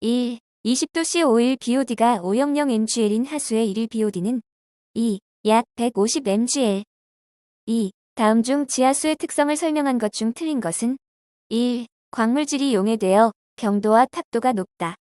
1. 20도 C5일 BOD가 500mgL인 하수의 1일 BOD는 2. 약 150mgL. 2. 다음 중 지하수의 특성을 설명한 것 중 틀린 것은 1. 광물질이 용해되어 경도와 탁도가 높다.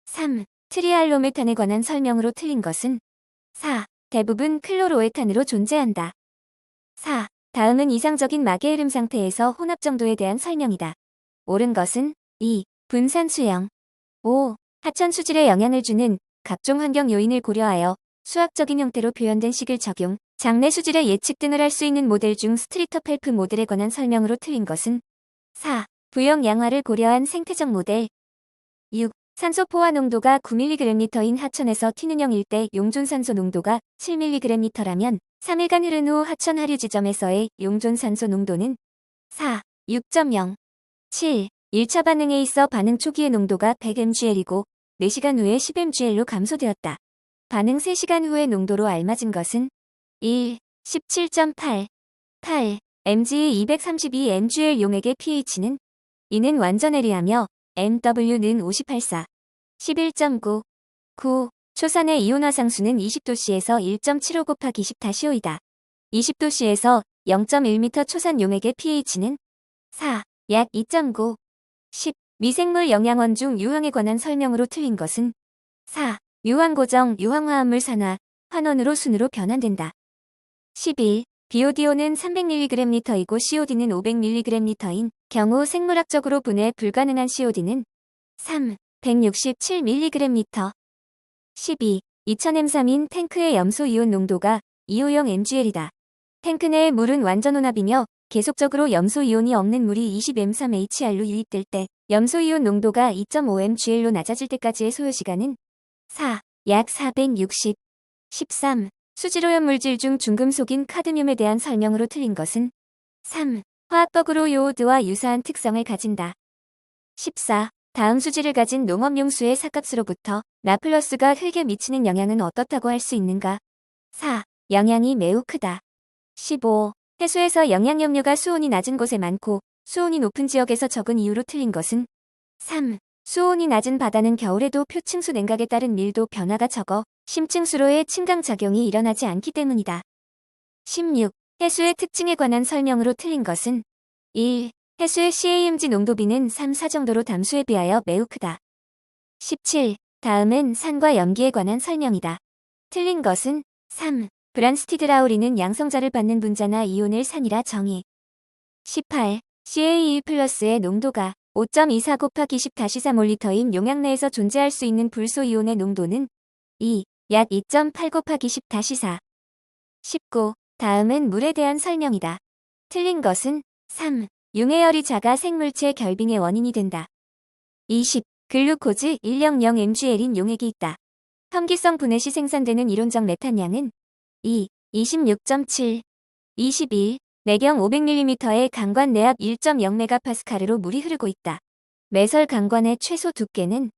3. 트리알로메탄에 관한 설명으로 틀린 것은 4. 대부분 클로로에탄으로 존재한다. 4. 다음은 이상적인 막의 흐름 상태에서 혼합 정도에 대한 설명이다. 옳은 것은 2. 분산 수형. 5. 하천 수질에 영향을 주는 각종 환경 요인을 고려하여 수학적인 형태로 표현된 식을 적용, 장내 수질의 예측 등을 할 수 있는 모델 중 스트리터펠프 모델에 관한 설명으로 틀린 것은 4. 부형 양화를 고려한 생태적 모델. 6. 산소 포화 농도가 9mg/L인 하천에서 튀는형일 때 용존산소 농도가 7mg/L라면 3일간 흐른 후 하천 하류 지점에서의 용존산소 농도는 4. 6.0. 7. 1차 반응에 있어 반응 초기의 농도가 100mgL이고 4시간 후에 10mgL로 감소되었다. 반응 3시간 후의 농도로 알맞은 것은 1. 17.8. 8. mg의 232mgL 용액의 pH는 이는 완전해리하며 MW는 58.4. 11.9. 9. 초산의 이온화상수는 20도씨에서 1.75 곱하기 10-5이다. 20도씨에서 0.1m 초산 용액의 pH는 4. 약 2.9. 10. 미생물 영양원 중 유황에 관한 설명으로 틀린 것은 4. 유황고정, 유황화합물 산화, 환원으로 순으로 변환된다. 11. BODO는 300mg/L이고 COD는 500mg/L인 경우 생물학적으로 분해 불가능한 COD는 3. 167mg/L. 12. 2000M3인 탱크의 염소이온 농도가 2호형 MgL이다. 탱크 내의 물은 완전 혼합이며 계속적으로 염소이온이 없는 물이 20M3HR로 유입될 때 염소이온 농도가 2.5mgL로 낮아질 때까지의 소요시간은 4. 약 460. 13. 수질오염 물질 중 중금속인 카드뮴에 대한 설명으로 틀린 것은 3. 화학적으로 요오드와 유사한 특성을 가진다. 14. 다음 수질을 가진 농업용수의 사값으로부터 나플러스가 흙에 미치는 영향은 어떻다고 할 수 있는가? 4. 영향이 매우 크다. 15. 해수에서 영양염료가 수온이 낮은 곳에 많고 수온이 높은 지역에서 적은 이유로 틀린 것은 3. 수온이 낮은 바다는 겨울에도 표층수 냉각에 따른 밀도 변화가 적어 심층수로의 침강작용이 일어나지 않기 때문이다. 16. 해수의 특징에 관한 설명으로 틀린 것은 1. 해수의 CaMG 농도비는 3, 4 정도로 담수에 비하여 매우 크다. 17. 다음은 산과 염기에 관한 설명이다. 틀린 것은 3. 브란스티드라우리는 양성자를 받는 분자나 이온을 산이라 정의. 18. CaE+의 농도가 5.24 곱하기 10-3몰리터인 용약 내에서 존재할 수 있는 불소이온의 농도는 2. 약 2.8 곱하기 10-4. 19. 다음은 물에 대한 설명이다. 틀린 것은 3. 융해열이 작아 생물체 결빙의 원인이 된다. 20. 글루코즈 100mgL인 용액이 있다. 험기성 분해 시 생산되는 이론적 메탄량은 2. 26.7. 21. 내경 500ml의 강관 내압 1.0MPa로 물이 흐르고 있다. 매설 강관의 최소 두께는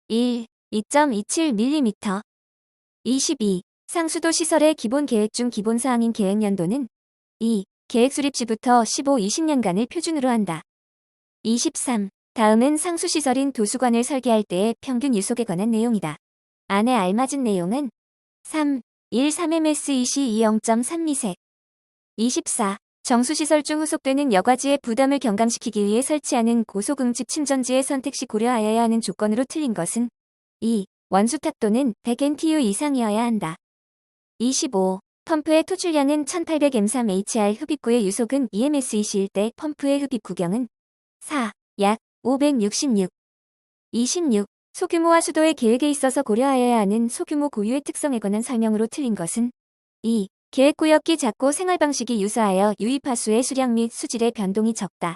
1. 2.27mm. 22. 상수도 시설의 기본 계획 중 기본사항인 계획연도는 2. 계획 수립 시부터 15-20년간을 표준으로 한다. 23. 다음은 상수시설인 도수관을 설계할 때의 평균 유속에 관한 내용이다. 안에 알맞은 내용은 3. 1-3ms2c 0.3미세. 24. 정수시설 중 후속되는 여과지의 부담을 경감시키기 위해 설치하는 고소응집 침전지의 선택 시 고려하여야 하는 조건으로 틀린 것은 2. 원수 탁도는 100NTU 이상이어야 한다. 25. 펌프의 토출량은 1800M3HR 흡입구의 유속은 EMS20일 때 펌프의 흡입 구경은 4. 약 566. 26. 소규모와 수도의 계획에 있어서 고려하여야 하는 소규모 고유의 특성에 관한 설명으로 틀린 것은 2. 계획구역이 작고 생활방식이 유사하여 유입하수의 수량 및 수질의 변동이 적다.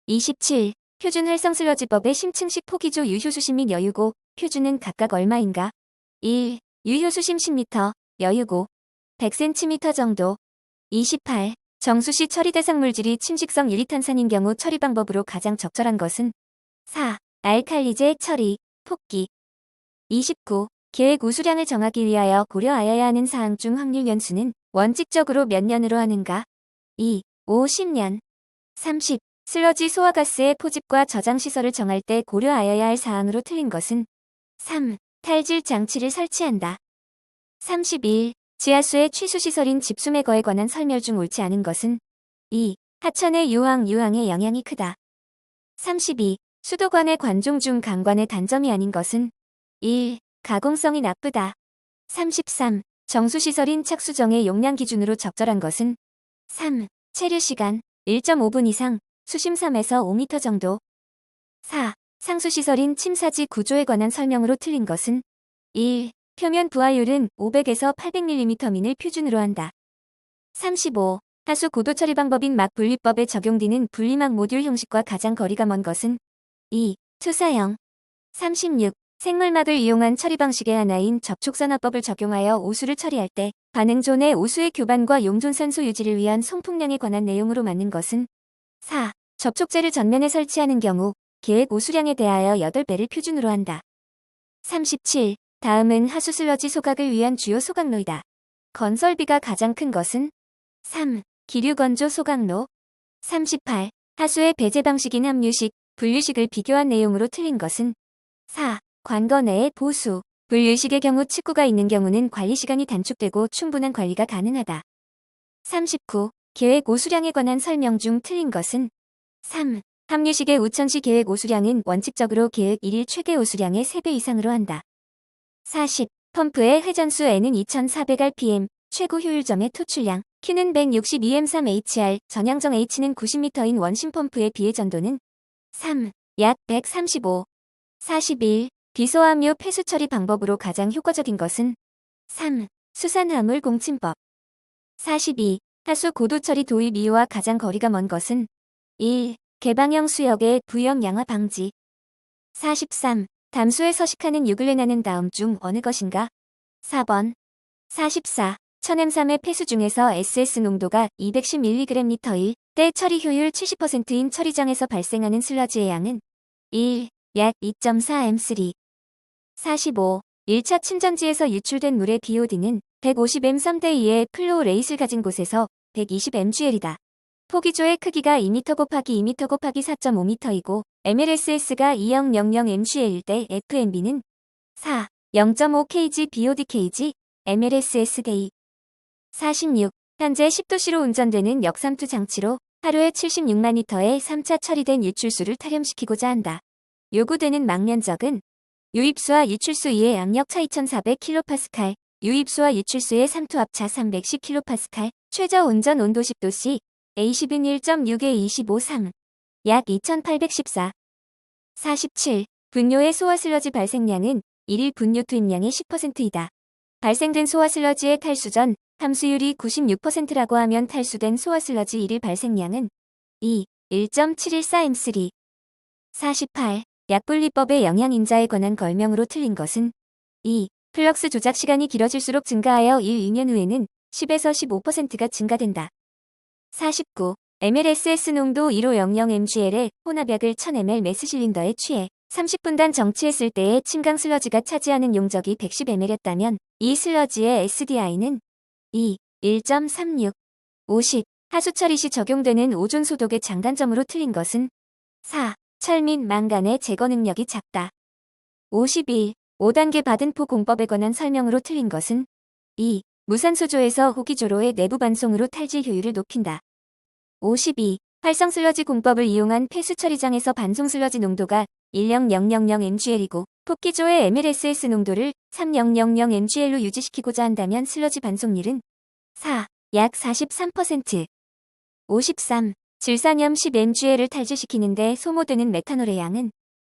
27. 표준 활성슬러지법의 심층식 포기조 유효수심 및 여유고, 표준은 각각 얼마인가? 1. 유효수심 10m, 여유고 100cm 정도. 28. 정수시 처리 대상 물질이 침식성 유리탄산인 경우 처리 방법으로 가장 적절한 것은 4. 알칼리제 처리, 폭기. 29. 계획 우수량을 정하기 위하여 고려하여야 하는 사항 중 확률 연수는 원칙적으로 몇 년으로 하는가? 2. 5, 10년. 30. 슬러지 소화가스의 포집과 저장 시설을 정할 때 고려하여야 할 사항으로 틀린 것은 3. 탈질 장치를 설치한다. 31. 지하수의 취수시설인 집수매거에 관한 설명 중 옳지 않은 것은 2. 하천의 유황의 영향이 크다. 32. 수도관의 관종 중 강관의 단점이 아닌 것은 1. 가공성이 나쁘다. 33. 정수시설인 착수정의 용량 기준으로 적절한 것은 3. 체류시간 1.5분 이상, 수심 3에서 5m 정도. 4. 상수시설인 침사지 구조에 관한 설명으로 틀린 것은 1. 표면 부하율은 500에서 800mm 민을 표준으로 한다. 35. 하수 고도 처리 방법인 막 분리법에 적용되는 분리막 모듈 형식과 가장 거리가 먼 것은 2. 투사형. 36. 생물막을 이용한 처리 방식의 하나인 접촉산화법을 적용하여 오수를 처리할 때 반응존의 오수의 교반과 용존산소 유지를 위한 송풍량에 관한 내용으로 맞는 것은 4. 접촉제를 전면에 설치하는 경우 계획 오수량에 대하여 8배를 표준으로 한다. 37. 다음은 하수 슬러지 소각을 위한 주요 소각로이다. 건설비가 가장 큰 것은 3. 기류건조 소각로. 38. 하수의 배제 방식인 함유식, 분류식을 비교한 내용으로 틀린 것은 4. 관거 내의 보수. 분류식의 경우 칩구가 있는 경우는 관리 시간이 단축되고 충분한 관리가 가능하다. 39. 계획 오수량에 관한 설명 중 틀린 것은 3. 함유식의 우천시 계획 오수량은 원칙적으로 계획 1일 최대 오수량의 3배 이상으로 한다. 40. 펌프의 회전수 N은 2400rpm, 최고 효율점의 토출량 Q는 162m3hr, 전향정 H는 90m인 원심 펌프에 비해 전도는 3. 약 135. 41. 비소함유 폐수 처리 방법으로 가장 효과적인 것은 3. 수산화물 공침법. 42. 하수 고도 처리 도입 이유와 가장 거리가 먼 것은 1. 개방형 수역의 부영 양화 방지. 43. 담수에 서식하는 유글레나는 다음 중 어느 것인가? 4번. 44. 천엠삼의 폐수 중에서 SS 농도가 210mg/일 때 처리 효율 70%인 처리장에서 발생하는 슬러지의 양은 1. 약 2.4m3. 45. 1차 침전지에서 유출된 물의 BOD는 150m/3:2의 플로우 레이트를 가진 곳에서 120mgl이다. 포기조의 크기가 2m 곱하기 2m 곱하기 4.5m이고 MLSS가 2000mgl 때 FMB는 4. 0.5kg BOD/kg MLSS 대2. 46. 현재 10도씨로 운전되는 역삼투 장치로 하루에 76만 리터의 3차 처리된 유출수를 타렴시키고자 한다. 요구되는 망면적은 유입수와 유출수 2의 압력 차 2400kPa, 유입수와 유출수의 3투 합차 310kPa, 최저 운전 온도 10도씨, A10은 1.6에 25.3, 약 2814. 47. 분뇨의 소화 슬러지 발생량은 1일 분뇨 투입량의 10%이다. 발생된 소화 슬러지의 탈수 전 함수율이 96%라고 하면 탈수된 소화 슬러지 1일 발생량은 2. 1.714m3. 48. 약분리법의 영양인자에 관한 걸명으로 틀린 것은 2. 플럭스 조작 시간이 길어질수록 증가하여 1, 2년 후에는 10에서 15%가 증가된다. 49. MLSS 농도 1500mgl의 혼합약을 1000ml 매스실린더에 취해 30분간 정치했을 때의 침강 슬러지가 차지하는 용적이 110ml였다면 이 슬러지의 SDI는 2. 1.36. 50. 하수 처리 시 적용되는 오존 소독의 장단점으로 틀린 것은 4. 철 및 망간의 제거 능력이 작다. 51. 5단계 받은포 공법에 관한 설명으로 틀린 것은 2. 무산소조에서 호기조로의 내부 반송으로 탈질 효율을 높인다. 52. 활성 슬러지 공법을 이용한 폐수 처리장에서 반송 슬러지 농도가 10000mgl이고 폭기조의 MLSS 농도를 3000mgl로 유지시키고자 한다면 슬러지 반송률은 4. 약 43%. 53. 질산염 10mgl을 탈질시키는데 소모되는 메탄올의 양은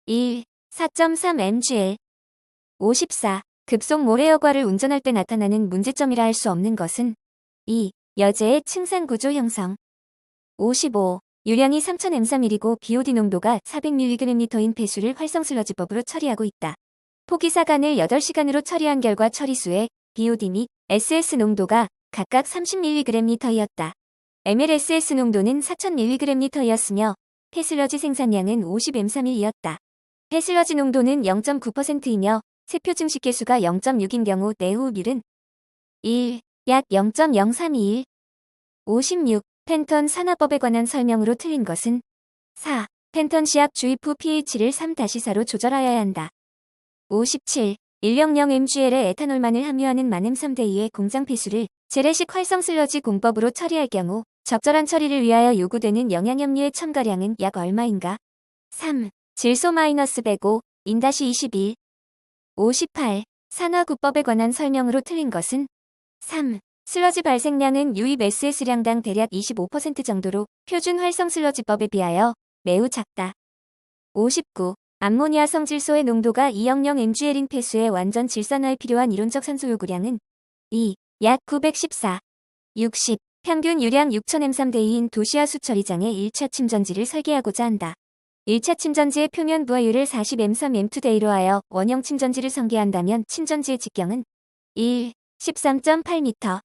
1. 4.3mgl. 54. 급속 모래여과를 운전할 때 나타나는 문제점이라 할 수 없는 것은 2. 여제의 층산구조 형성. 55. 유량이 3000m3이고 BOD 농도가 400mg/L인 폐수를 활성슬러지법으로 처리하고 있다. 포기사간을 8시간으로 처리한 결과 처리수의 BOD 및 SS 농도가 각각 30mg/L이었다. MLSS 농도는 4000mg/L이었으며 폐슬러지 생산량은 50m3이었다. 폐슬러지 농도는 0.9%이며 세표 증식계수가 0.6인 경우 내호흡율은 1. 약 0.0321. 56. 펜턴 산화법에 관한 설명으로 틀린 것은 4. 펜턴 시약 주입 후 pH를 3-4로 조절하여야 한다. 57. 100mg의 에탄올만을 함유하는 만음 3대2의 공장 폐수를 재래식 활성 슬러지 공법으로 처리할 경우 적절한 처리를 위하여 요구되는 영양염료의 첨가량은 약 얼마인가? 3. 질소 -105, 인-21. 58. 산화구법에 관한 설명으로 틀린 것은? 3. 슬러지 발생량은 유입 SS량당 대략 25% 정도로 표준 활성 슬러지법에 비하여 매우 작다. 59. 암모니아 성질소의 농도가 200mg인 폐수의 완전 질산화에 필요한 이론적 산소 요구량은 2. 약 914. 60. 평균 유량 6000m3인 도시하수 처리장의 1차 침전지를 설계하고자 한다. 1차 침전지의 표면 부하율을 40m3m2대로 하여 원형 침전지를 설계한다면 침전지의 직경은 1. 13.8m.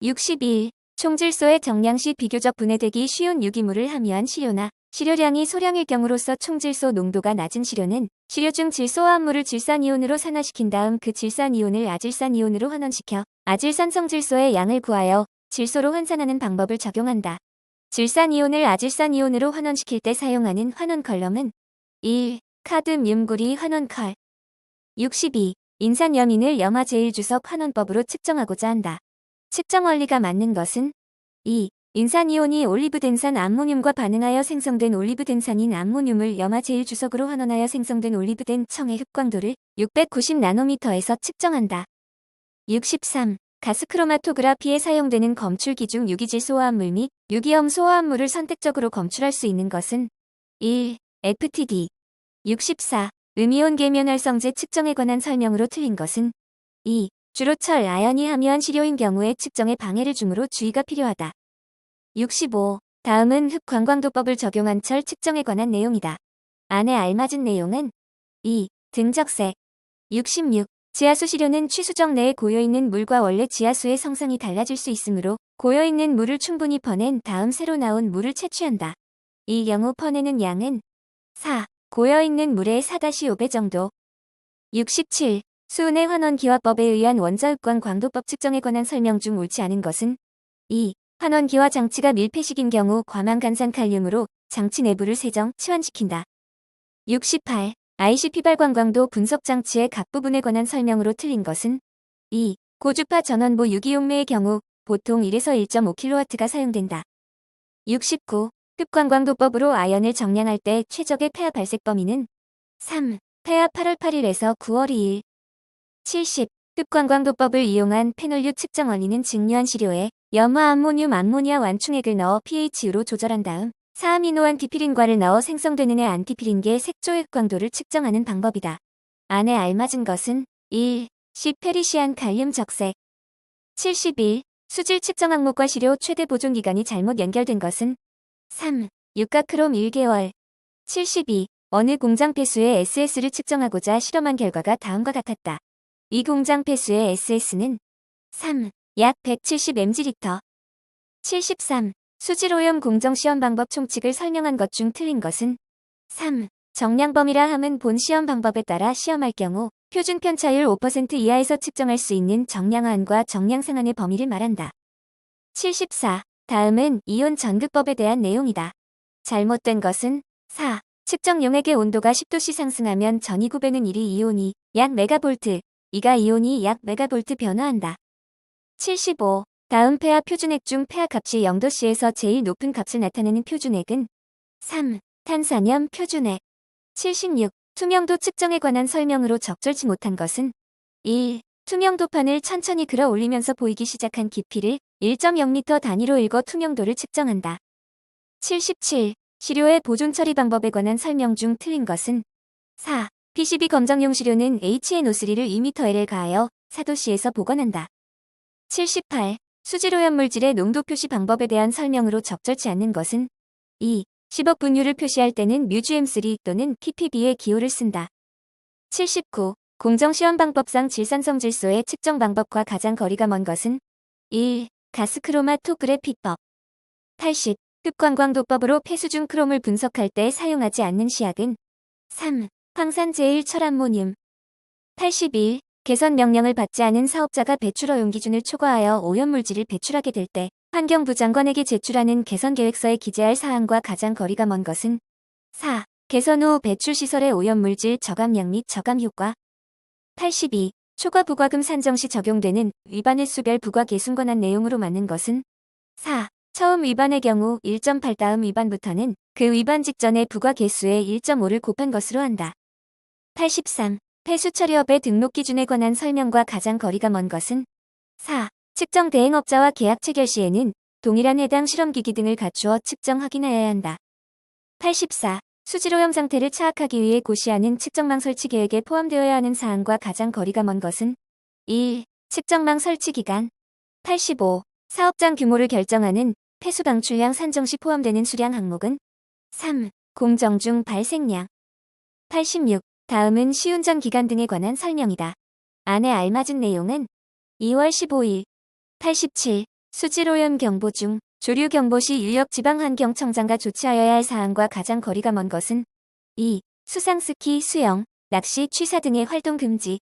61. 총질소의 정량 시 비교적 분해되기 쉬운 유기물을 함유한 시료나 시료량이 소량일 경우로서 총질소 농도가 낮은 시료는 시료 중 질소화합물을 질산이온으로 산화시킨 다음 그 질산이온을 아질산이온으로 환원시켜 아질산 성질소의 양을 구하여 질소로 환산하는 방법을 적용한다. 질산이온을 아질산이온으로 환원시킬 때 사용하는 환원 컬럼은 1. 카드뮴구리 환원컬. 62. 인산염인을 염화 제1주석 환원법으로 측정하고자 한다. 측정 원리가 맞는 것은 2. 인산이온이 올리브덴산 암모늄과 반응하여 생성된 올리브덴산인 암모늄을 염화 제1주석으로 환원하여 생성된 올리브덴 청의 흡광도를 690나노미터에서 측정한다. 63. 가스 크로마토그라피에 사용되는 검출기 중 유기질 소화합물 및 유기염 소화합물을 선택적으로 검출할 수 있는 것은 1. FTD. 64. 음이온 계면활성제 측정에 관한 설명으로 틀린 것은 2. 주로 철, 아연이 함유한 시료인 경우에 측정에 방해를 주므로 주의가 필요하다. 65. 다음은 흡광광도법을 적용한 철 측정에 관한 내용이다. 안에 알맞은 내용은 2. 등적색. 66. 지하수 시료는 취수정 내에 고여있는 물과 원래 지하수의 성상이 달라질 수 있으므로 고여있는 물을 충분히 퍼낸 다음 새로 나온 물을 채취한다. 이 경우 퍼내는 양은 4. 고여있는 물의 4-5배 정도. 67. 수은의 환원기화법에 의한 원자흡광 광도법 측정에 관한 설명 중 옳지 않은 것은 2. 환원기화 장치가 밀폐식인 경우 과망간산칼륨으로 장치 내부를 세정, 치환시킨다. 68. ICP 발광광도 분석장치의 각 부분에 관한 설명으로 틀린 것은 2. 고주파 전원부 유기용매의 경우 보통 1에서 1.5kW가 사용된다. 69. 흡광광도법으로 아연을 정량할 때 최적의 폐하 발색 범위는 3. 폐하 8월 8일에서 9월 2일. 70. 흡광광도법을 이용한 페놀류 측정 원리는 증류한 시료에 염화 암모늄 암모니아 완충액을 넣어 pH로 조절한 다음 4아미노 안티피린과를 넣어 생성되는 의 안티피린계 색조의 흡광도를 측정하는 방법이다. 안에 알맞은 것은 1. 시페리시안 갈륨 적색. 71. 수질 측정 항목과 시료 최대 보존 기간이 잘못 연결된 것은 3. 유가크롬 1개월. 72. 어느 공장 폐수의 SS를 측정하고자 실험한 결과가 다음과 같았다. 이 공장 폐수의 SS는 3. 약 170mg/L. 73. 수질오염 공정 시험 방법 총칙을 설명한 것 중 틀린 것은 3. 정량범위라 함은 본 시험 방법에 따라 시험할 경우 표준 편차율 5% 이하에서 측정할 수 있는 정량화한과 정량상한의 범위를 말한다. 74. 다음은 이온 전극법에 대한 내용이다. 잘못된 것은 4. 측정 용액의 온도가 10도씨 상승하면 전이 9배는 1이 이온이 약 메가볼트, 2가 이온이 약 메가볼트 변화한다. 75. 다음 폐하 표준액 중 폐하 값이 0도씨에서 제일 높은 값을 나타내는 표준액은 3. 탄산염 표준액. 76. 투명도 측정에 관한 설명으로 적절치 못한 것은 1. 투명도판을 천천히 그려 올리면서 보이기 시작한 깊이를 1.0m 단위로 읽어 투명도를 측정한다. 77. 시료의 보존 처리 방법에 관한 설명 중 틀린 것은 4. PCB 검정용 시료는 HNO3를 2ml에 가하여 4도씨에서 보관한다. 78. 수질오염 물질의 농도 표시 방법에 대한 설명으로 적절치 않는 것은 2. 10억 분유를 표시할 때는 뮤GM3 또는 ppb의 기호를 쓴다. 79. 공정시험 방법상 질산성질소의 측정 방법과 가장 거리가 먼 것은 1. 가스크로마토그래피법. 80. 흡광광도법으로 폐수 중 크롬을 분석할 때 사용하지 않는 시약은 3. 황산제일철암모늄. 81. 개선 명령을 받지 않은 사업자가 배출허용 기준을 초과하여 오염물질을 배출하게 될 때 환경부 장관에게 제출하는 개선계획서에 기재할 사항과 가장 거리가 먼 것은 4. 개선 후 배출시설의 오염물질 저감량 및 저감효과. 82. 초과 부과금 산정 시 적용되는 위반 횟수별 부과 계승권한 내용으로 맞는 것은 4. 처음 위반의 경우 1.8 다음 위반부터는 그 위반 직전의 부과 개수의 1.5를 곱한 것으로 한다. 83. 폐수처리업의 등록 기준에 관한 설명과 가장 거리가 먼 것은 4. 측정 대행업자와 계약 체결 시에는 동일한 해당 실험기기 등을 갖추어 측정 확인하여야 한다. 84. 수질오염 상태를 차악하기 위해 고시하는 측정망 설치 계획에 포함되어야 하는 사항과 가장 거리가 먼 것은 1. 측정망 설치 기간. 85. 사업장 규모를 결정하는 폐수 방출량 산정 시 포함되는 수량 항목은 3. 공정 중 발생량. 86. 다음은 시운전 기간 등에 관한 설명이다. 안에 알맞은 내용은 2월 15일. 87. 수질오염 경보 중 조류 경보 시 유역지방환경청장과 조치하여야 할 사항과 가장 거리가 먼 것은 2. 수상스키, 수영, 낚시, 취사 등의 활동 금지.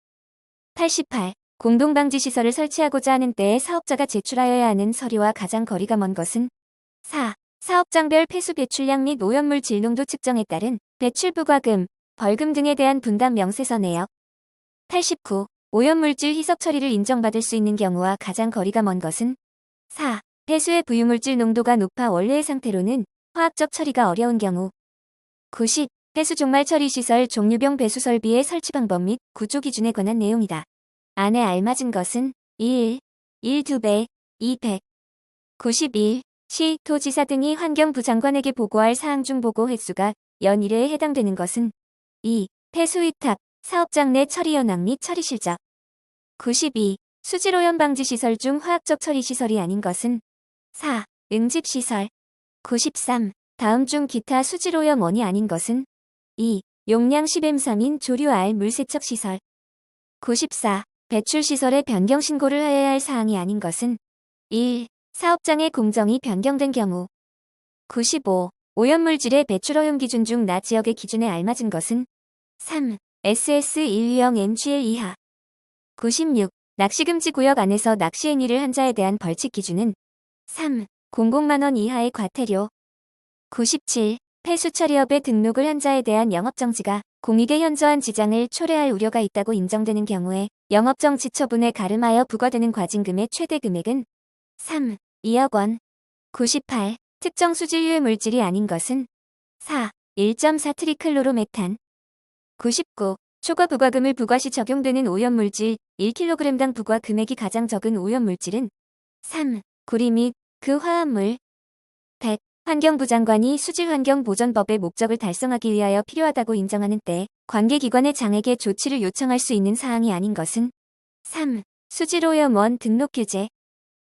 88. 공동방지시설을 설치하고자 하는 때에 사업자가 제출하여야 하는 서류와 가장 거리가 먼 것은 4. 사업장별 폐수 배출량 및 오염물 질농도 측정에 따른 배출부과금, 벌금 등에 대한 분담 명세서 내역. 89. 오염물질 희석 처리를 인정받을 수 있는 경우와 가장 거리가 먼 것은 4. 폐수의 부유물질 농도가 높아 원래의 상태로는 화학적 처리가 어려운 경우. 90. 폐수 종말 처리 시설 종류별 배수 설비의 설치 방법 및 구조 기준에 관한 내용이다. 안에 알맞은 것은 1. 2배, 200. 91. 시, 도지사 등이 환경부 장관에게 보고할 사항 중 보고 횟수가 연 1회에 해당되는 것은 2. 폐수 위탁, 사업장 내 처리 현황 및 처리 실적. 92. 수질오염 방지 시설 중 화학적 처리 시설이 아닌 것은 4. 응집 시설. 93. 다음 중 기타 수질오염 원이 아닌 것은 2. 용량 10m3인 조류 알 물세척 시설. 94. 배출 시설의 변경 신고를 하여야 할 사항이 아닌 것은 1. 사업장의 공정이 변경된 경우. 95. 오염물질의 배출허용 기준 중 나 지역의 기준에 알맞은 것은 3. SS1유형 MGL 이하. 96. 낚시금지 구역 안에서 낚시 행위를 한 자에 대한 벌칙 기준은 3. 00만원 이하의 과태료. 97. 폐수처리업에 등록을 한 자에 대한 영업정지가 공익에 현저한 지장을 초래할 우려가 있다고 인정되는 경우에 영업정지 처분에 가름하여 부과되는 과징금의 최대 금액은 3. 2억 원. 98. 특정 수질유해 물질이 아닌 것은 4. 1.4 트리클로로메탄. 99. 초과 부과금을 부과 시 적용되는 오염물질 1kg당 부과 금액이 가장 적은 오염물질은 3. 구리 및 그 화합물. 100. 환경부 장관이 수질환경보전법의 목적을 달성하기 위하여 필요하다고 인정하는 때 관계기관의 장에게 조치를 요청할 수 있는 사항이 아닌 것은 3. 수질오염원 등록 규제.